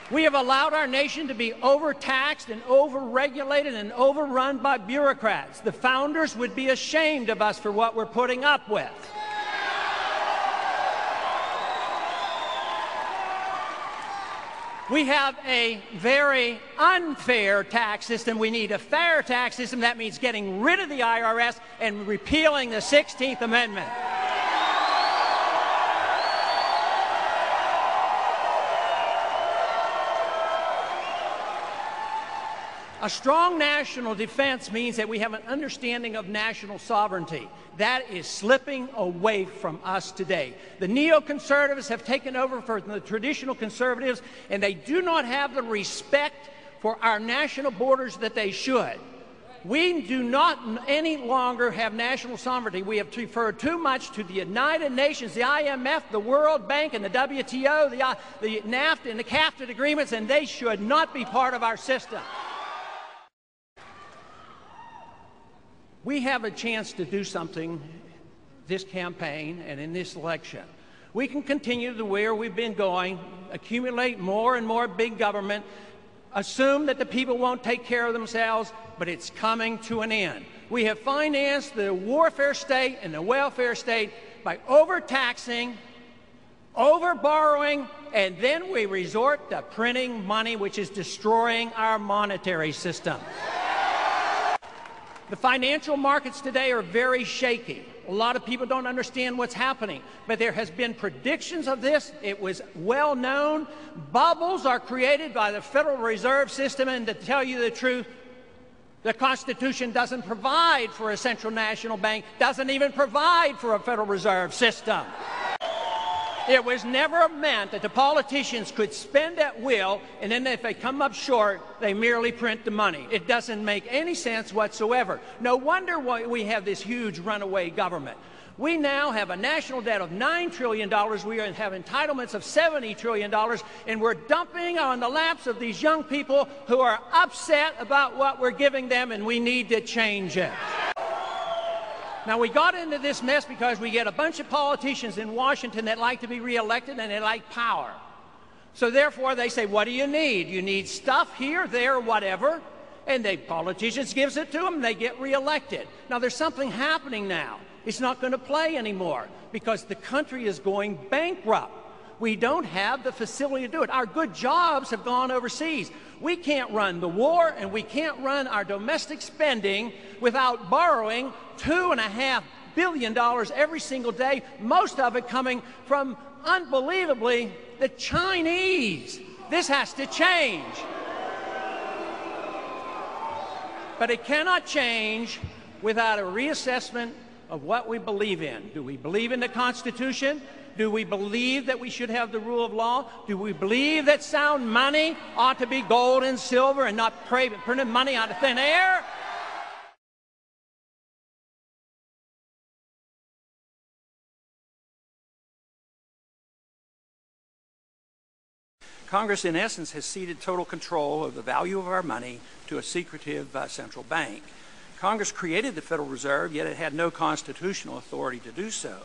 We have allowed our nation to be overtaxed and overregulated and overrun by bureaucrats. The founders would be ashamed of us for what we're putting up with. We have a very unfair tax system. We need a fair tax system. That means getting rid of the IRS and repealing the 16th Amendment. A strong national defense means that we have an understanding of national sovereignty. That is slipping away from us today. The neoconservatives have taken over from the traditional conservatives, and they do not have the respect for our national borders that they should. We do not any longer have national sovereignty. We have referred too much to the United Nations, the IMF, the World Bank, and the WTO, the NAFTA and the CAFTA agreements, and they should not be part of our system. We have a chance to do something this campaign and in this election. We can continue the way we've been going, accumulate more and more big government, assume that the people won't take care of themselves, but it's coming to an end. We have financed the warfare state and the welfare state by overtaxing, overborrowing, and then we resort to printing money, which is destroying our monetary system. The financial markets today are very shaky. A lot of people don't understand what's happening, but there has been predictions of this. It was well known. Bubbles are created by the Federal Reserve System, and to tell you the truth, the Constitution doesn't provide for a central national bank, doesn't even provide for a Federal Reserve System. It was never meant that the politicians could spend at will, and then if they come up short, they merely print the money. It doesn't make any sense whatsoever. No wonder why we have this huge runaway government. We now have a national debt of $9 trillion. We have entitlements of $70 trillion, and we're dumping on the laps of these young people who are upset about what we're giving them, and we need to change it. Now, we got into this mess because we get a bunch of politicians in Washington that like to be reelected and they like power. So therefore, they say, what do you need? You need stuff here, there, whatever. And the politicians gives it to them and they get reelected. Now, there's something happening now. It's not going to play anymore because the country is going bankrupt. We don't have the facility to do it. Our good jobs have gone overseas. We can't run the war and we can't run our domestic spending without borrowing $2.5 billion every single day, most of it coming from, unbelievably, the Chinese. This has to change. But it cannot change without a reassessment of what we believe in. Do we believe in the Constitution? Do we believe that we should have the rule of law? Do we believe that sound money ought to be gold and silver and not printed money out of thin air? Congress, in essence, has ceded total control of the value of our money to a secretive central bank. Congress created the Federal Reserve, yet it had no constitutional authority to do so.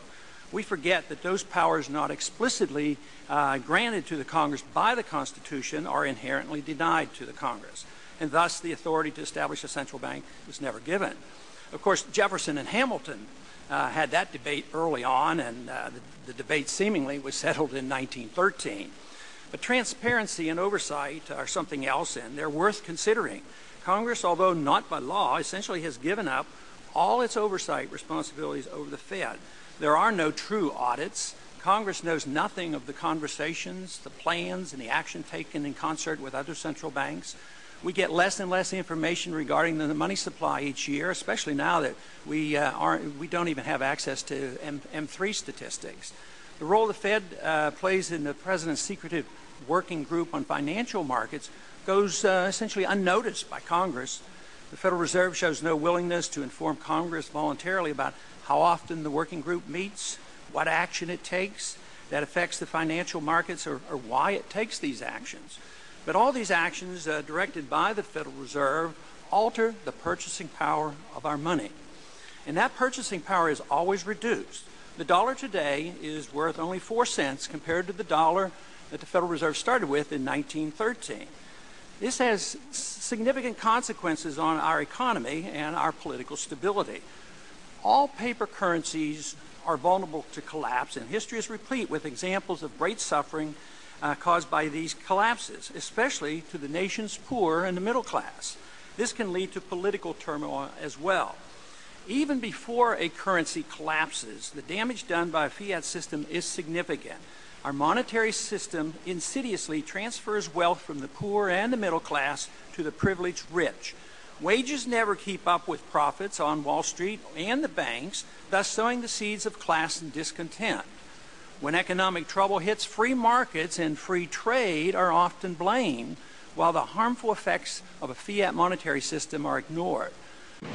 We forget that those powers not explicitly granted to the Congress by the Constitution are inherently denied to the Congress, and thus the authority to establish a central bank was never given. Of course, Jefferson and Hamilton had that debate early on, and the debate seemingly was settled in 1913. But transparency and oversight are something else, and they're worth considering. Congress, although not by law, essentially has given up all its oversight responsibilities over the Fed. There are no true audits. Congress knows nothing of the conversations, the plans, and the action taken in concert with other central banks. We get less and less information regarding the money supply each year, especially now that we don't even have access to M3 statistics. The role the Fed plays in the President's secretive working group on financial markets goes essentially unnoticed by Congress. The Federal Reserve shows no willingness to inform Congress voluntarily about how often the working group meets, what action it takes that affects the financial markets, or why it takes these actions. But all these actions directed by the Federal Reserve alter the purchasing power of our money. And that purchasing power is always reduced. The dollar today is worth only 4 cents compared to the dollar that the Federal Reserve started with in 1913. This has significant consequences on our economy and our political stability. All paper currencies are vulnerable to collapse, and history is replete with examples of great suffering caused by these collapses, especially to the nation's poor and the middle class. This can lead to political turmoil as well. Even before a currency collapses, the damage done by a fiat system is significant. Our monetary system insidiously transfers wealth from the poor and the middle class to the privileged rich. Wages never keep up with profits on Wall Street and the banks, thus sowing the seeds of class and discontent. When economic trouble hits, free markets and free trade are often blamed, while the harmful effects of a fiat monetary system are ignored.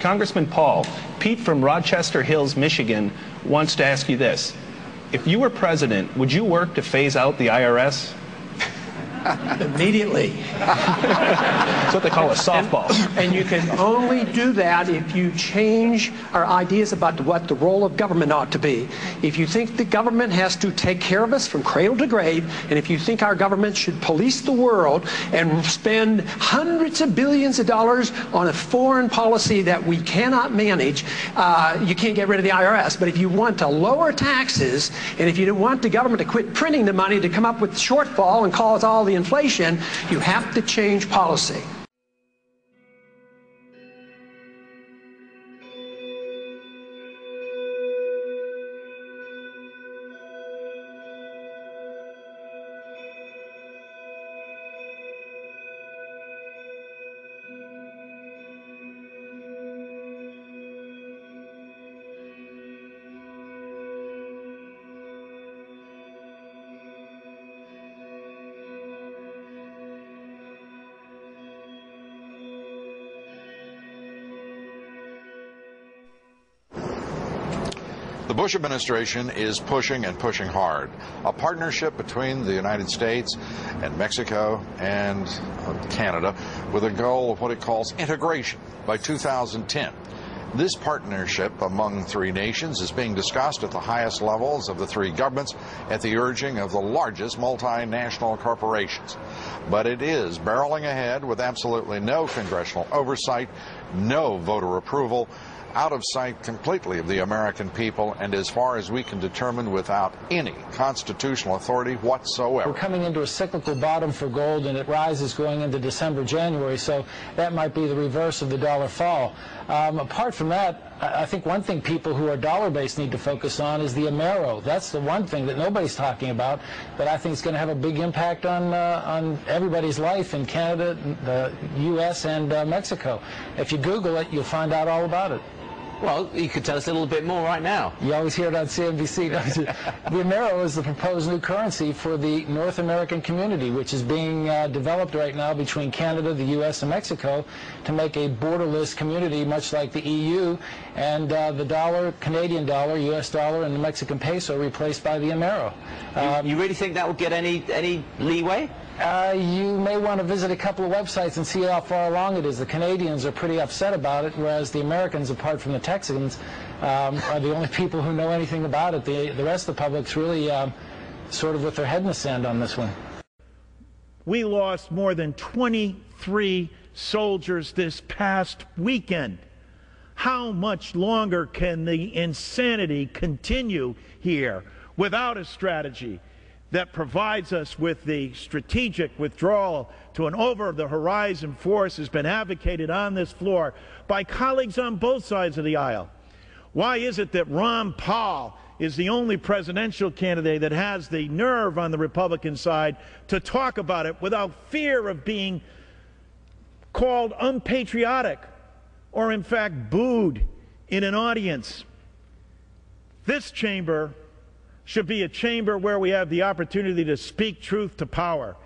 Congressman Paul, Pete from Rochester Hills, Michigan, wants to ask you this. If you were president, would you work to phase out the IRS? Immediately. That's what they call a softball. And you can only do that if you change our ideas about what the role of government ought to be. If you think the government has to take care of us from cradle to grave, and if you think our government should police the world and spend hundreds of billions of dollars on a foreign policy that we cannot manage, you can't get rid of the IRS. But if you want to lower taxes, and if you want the government to quit printing the money to come up with the shortfall and cause all the inflation, you have to change policy. The Bush administration is pushing and pushing hard. A partnership between the United States and Mexico and Canada with a goal of what it calls integration by 2010. This partnership among three nations is being discussed at the highest levels of the three governments at the urging of the largest multinational corporations. But it is barreling ahead with absolutely no congressional oversight, no voter approval, out of sight completely of the American people, and as far as we can determine, without any constitutional authority whatsoever. We're coming into a cyclical bottom for gold, and it rises going into December, January, so that might be the reverse of the dollar fall. Apart from that, I think one thing people who are dollar-based need to focus on is the Amero. That's the one thing that nobody's talking about, but I think it's going to have a big impact on everybody's life in Canada, the U.S., and Mexico. If you Google it, you'll find out all about it. Well, you could tell us a little bit more right now. You always hear it on CNBC, don't you? The Amero is the proposed new currency for the North American community, which is being developed right now between Canada, the U.S., and Mexico to make a borderless community, much like the EU, and the dollar, Canadian dollar, U.S. dollar, and the Mexican peso replaced by the Amero. You really think that will get any leeway? You may want to visit a couple of websites and see how far along it is. The Canadians are pretty upset about it, whereas the Americans, apart from the Texans, are the only people who know anything about it. The rest of the public's really sort of with their head in the sand on this one. We lost more than 23 soldiers this past weekend. How much longer can the insanity continue here without a strategy that provides us with the strategic withdrawal to an over-the-horizon force has been advocated on this floor by colleagues on both sides of the aisle? Why is it that Ron Paul is the only presidential candidate that has the nerve on the Republican side to talk about it without fear of being called unpatriotic or, in fact, booed in an audience? This chamber should be a chamber where we have the opportunity to speak truth to power.